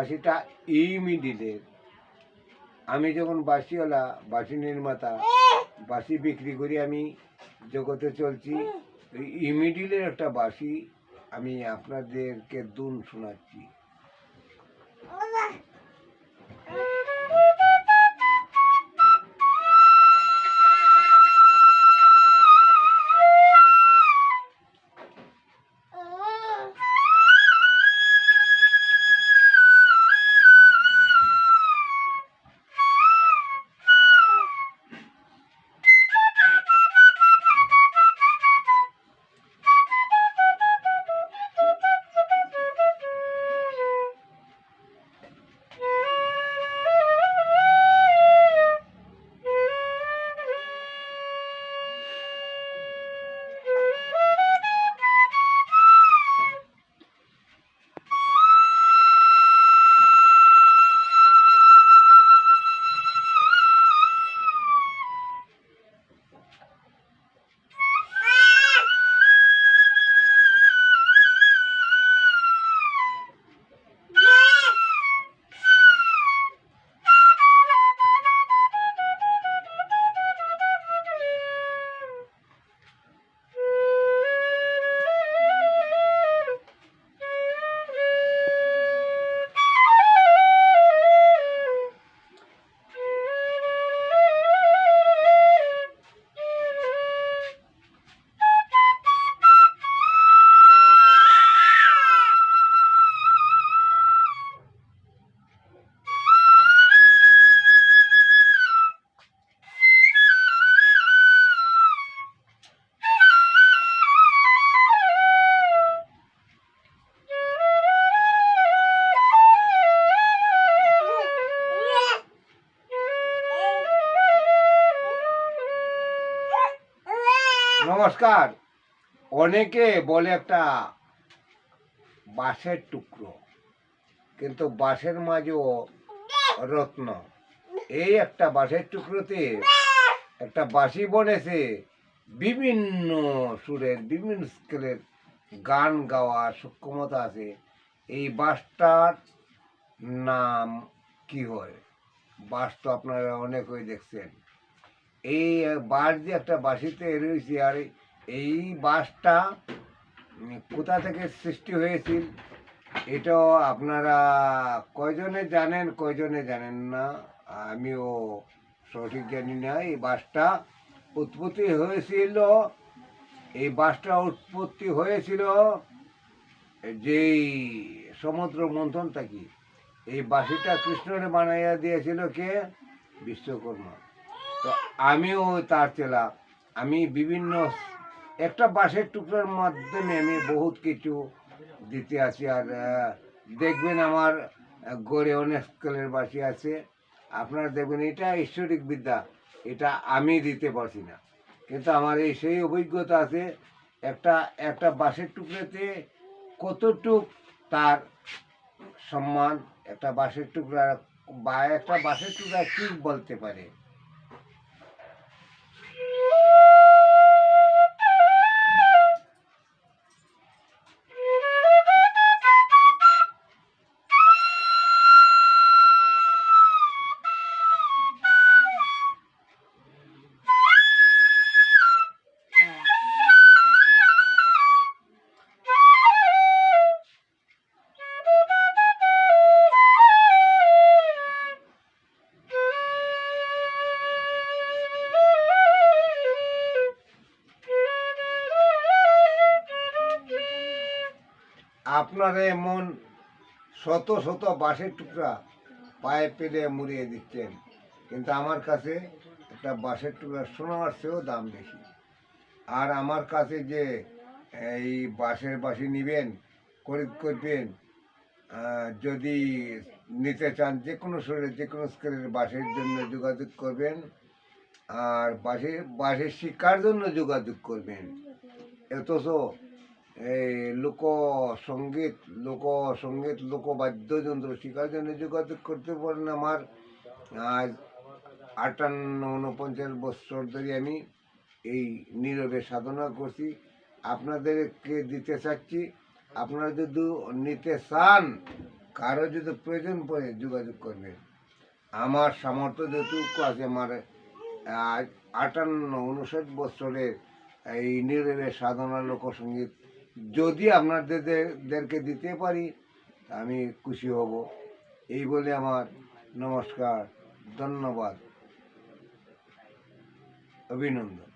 বাঁশিটা immediate. আমি যখন বাঁশিওয়ালা, বাঁশি নির্মাতা, বাঁশি বিক্রি করি, আমি জগতে চলছি। ইমিডিয়েটের একটা বাঁশি আমি আপনাদেরকে দুন শোনাচ্ছি। নমস্কার। অনেকে বলে একটা বাঁশের টুকরো, কিন্তু বাঁশের মাঝেও রত্ন। এই একটা বাঁশের টুকরোতে একটা বাঁশি বনেছে, বিভিন্ন সুরের, বিভিন্ন স্কেলের গান গাওয়ার সক্ষমতা আছে। এই বাঁশটার নাম কি হয়? বাঁশ তো আপনারা অনেকেই দেখছেন। এই বাঁশ দিয়ে একটা বাঁশিতে রয়েছে। আর এই বাঁশটা কোথা থেকে সৃষ্টি হয়েছিল এটাও আপনারা কয়জনে জানেন, কয়জনে জানেন না, আমিও সঠিক জানি না। এই বাঁশটা উৎপত্তি হয়েছিল, এই বাঁশটা উৎপত্তি হয়েছিল যেই সমুদ্র মন্থন থেকে। এই বাঁশিটা কৃষ্ণরে বানাইয়া দিয়েছিল কে? বিশ্বকর্মা। তো আমিও তার চেলা। আমি বিভিন্ন একটা বাঁশের টুকরার মাধ্যমে আমি বহুত কিছু দিতে আছি। আর দেখবেন আমার গড়ে অনেক স্কেলের বাঁশি আছে। আপনারা দেখবেন এটা ঈশ্বরিক বিদ্যা, এটা আমি দিতে পারছি না, কিন্তু আমার এই সেই অভিজ্ঞতা আছে। একটা একটা বাঁশের টুকরাতে কতটুক তার সম্মান, একটা বাঁশের টুকরা বা একটা বাঁশের টুকরা কি বলতে পারে। আপনারা এমন শত শত বাঁশের টুকরা পায়ে পেলে মুড়িয়ে দিচ্ছেন, কিন্তু আমার কাছে একটা বাঁশের টুকরা সোনার চেয়েও দাম বেশি। আর আমার কাছে যে এই বাঁশের বাঁশি নেবেন, খরিদ করবেন, যদি নিতে চান যে কোনো শরীরে যে কোনো স্কেলের বাঁশের জন্য যোগাযোগ করবেন। আর বাঁশের শিক্ষার জন্য যোগাযোগ করবেন। অথচ এই লোকসঙ্গীত লোকবাদ্যযন্ত্র শেখার জন্য যোগাযোগ করতে পারেন। আমার আজ 58-49 বছর ধরে আমি এই নীরবে সাধনা করছি, আপনাদেরকে দিতে চাচ্ছি। আপনারা যদি নিতে চান কারো যদি প্রয়োজন পড়ে যোগাযোগ করবে। আমার সামর্থ্য যেটুকু আছে, আমার 58-59 বছরের এই নীরবে সাধনা লোকসঙ্গীত যদি আপনাদেরকে দিতে পারি, আমি খুশি হব। এই বলে আমার নমস্কার, ধন্যবাদ, অভিনন্দন।